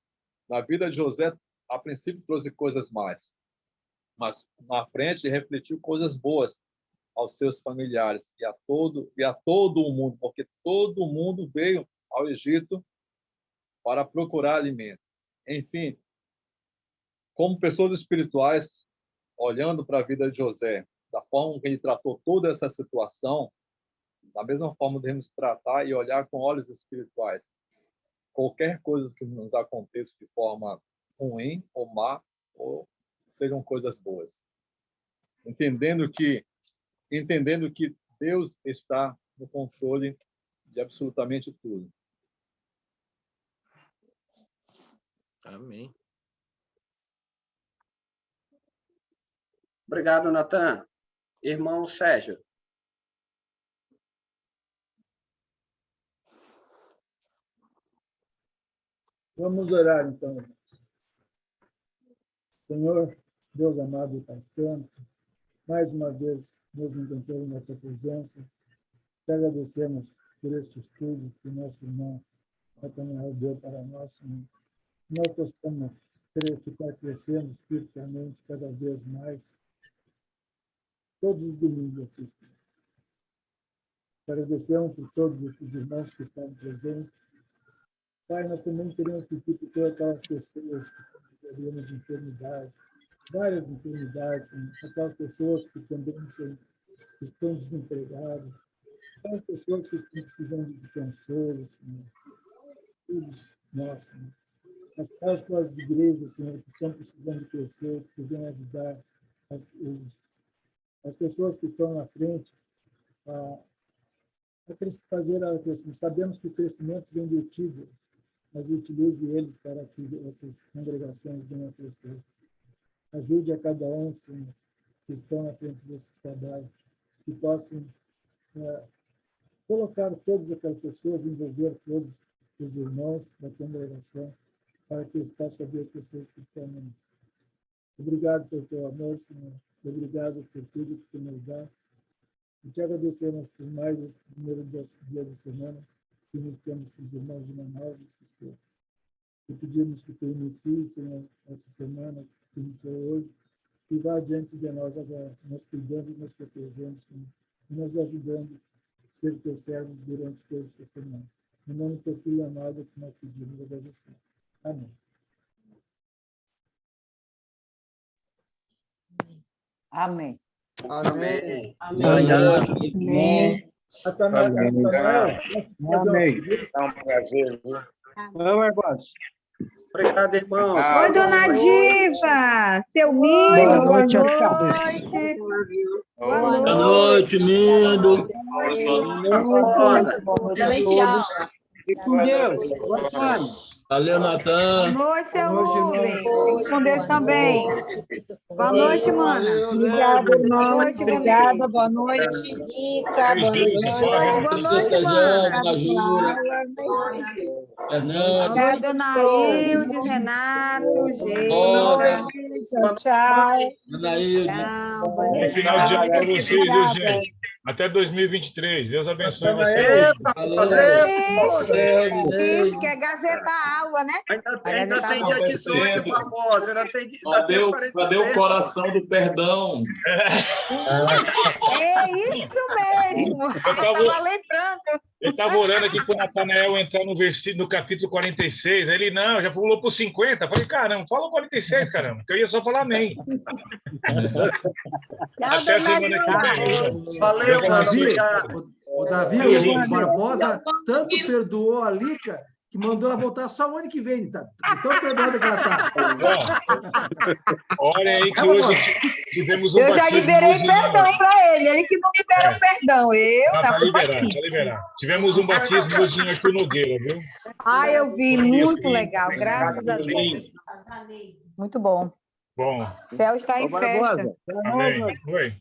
Speaker 1: Na vida de José, a princípio, trouxe coisas más, mas na frente refletiu coisas boas aos seus familiares e a todo o mundo, porque todo mundo veio ao Egito para procurar alimento. Enfim, como pessoas espirituais, olhando para a vida de José, da forma que ele tratou toda essa situação, da mesma forma devemos tratar e olhar com olhos espirituais. Qualquer coisa que nos aconteça de forma ruim ou má, ou sejam coisas boas. Entendendo que Deus está no controle de absolutamente tudo.
Speaker 10: Amém.
Speaker 5: Obrigado, Natan. Irmão Sérgio.
Speaker 11: Vamos orar, então. Senhor, Deus amado e Pai Santo, mais uma vez nos encontramos na tua presença. Te agradecemos por este estudo que o nosso irmão Natanael deu para nós, Senhor. Nós possamos ficar crescendo espiritualmente cada vez mais, todos os domingos aqui, Senhor. Te agradecemos por todos os irmãos que estão presentes. Pai, nós também queremos pedir por todas aquelas pessoas que estão com problemas de enfermidade, várias enfermidades, Senhor. Aquelas pessoas que também estão desempregadas, aquelas pessoas que estão precisando de consolo, Senhor. Todos nós, Senhor. Aquelas igrejas, Senhor, que estão precisando crescer, que venham ajudar as pessoas que estão na frente a fazer a crescimento. Sabemos que o crescimento vem de ti, Deus, mas utilize eles para que essas congregações venham a crescer. Ajude a cada um, Senhor, que estão na frente desses trabalhos, que possam colocar todas aquelas pessoas, envolver todos os irmãos da congregação, para que eles possam ver crescer espiritualmente. Obrigado pelo teu amor, Senhor. Obrigado por tudo que tu nos dá. E te agradecemos por mais esse primeiro dia da semana, que iniciamos os irmãos de Manaus e Sistema. E pedimos que tu inicies, Senhor, essa semana que iniciou hoje, e vá adiante de nós agora, nos cuidando e nos protegendo, Senhor, e nos ajudando a ser teus servos durante toda essa semana. Em nome do teu Filho amado, que nós pedimos e agradecemos. Amém.
Speaker 2: Amém.
Speaker 5: Amém.
Speaker 2: Amém.
Speaker 11: Natanael,
Speaker 7: É um prazer, viu?
Speaker 8: Vamos, irmãos.
Speaker 5: Obrigado, irmão.
Speaker 13: Oi, dona Diva, seu Milho, boa noite.
Speaker 7: Boa
Speaker 14: noite, Mindo.
Speaker 13: Excelente aula.
Speaker 8: Fique com Deus. Boa semana.
Speaker 14: Valeu, Natan.
Speaker 13: Boa noite, seu Rubem. Fique com Deus também. Boa noite, mana.
Speaker 2: Obrigada, irmã.
Speaker 13: Boa noite,
Speaker 2: Obrigada, boa noite, Rita. Boa noite,
Speaker 13: Boa noite, mana. Obrigada, dona Ilde, Renato, Geisa.
Speaker 2: Tchau, tchau.
Speaker 4: Bom final de ano para vocês, viu, gente? Até 2023. Deus abençoe
Speaker 11: Natanael,
Speaker 4: você.
Speaker 13: Isso, quer gazetar a aula, né?
Speaker 5: Ainda tem dia 18, Barbosa. Ainda tem
Speaker 6: Cadê o coração do perdão?
Speaker 13: É isso mesmo. Eu estava lembrando.
Speaker 4: Eu estava orando aqui para o Natanael entrar no capítulo 46. Ele, não, já pulou para o 50. Eu falei, caramba, fala o 46, caramba, que eu ia só falar amém. Até a semana que vem.
Speaker 5: Valeu, mano.
Speaker 15: Davi,
Speaker 5: Obrigado.
Speaker 15: o Davi, o Barbosa, tanto perdoou a Lica que mandou ela voltar só o ano que vem. Tá tão perdoada que ela tá.
Speaker 4: Olha aí que hoje tivemos um
Speaker 13: Eu já
Speaker 4: batismo
Speaker 13: liberei
Speaker 4: hoje,
Speaker 13: perdão para ele que não libera o perdão.
Speaker 4: Tá liberar. Tivemos um batismo hoje em Arthur Nogueira, viu?
Speaker 13: Ah, eu vi, muito legal, graças a Deus. Muito bom.
Speaker 4: Bom.
Speaker 13: O céu está em festa.
Speaker 4: Amém. Oi.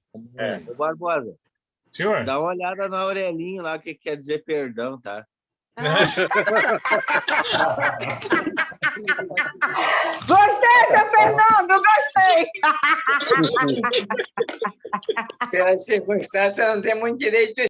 Speaker 10: Ô, Barbosa.
Speaker 4: Senhor?
Speaker 10: Dá uma olhada na Aurelinha lá, o que quer dizer perdão, tá?
Speaker 13: Gostei, seu Fernando, gostei.
Speaker 16: Pela circunstância, não tem muito direito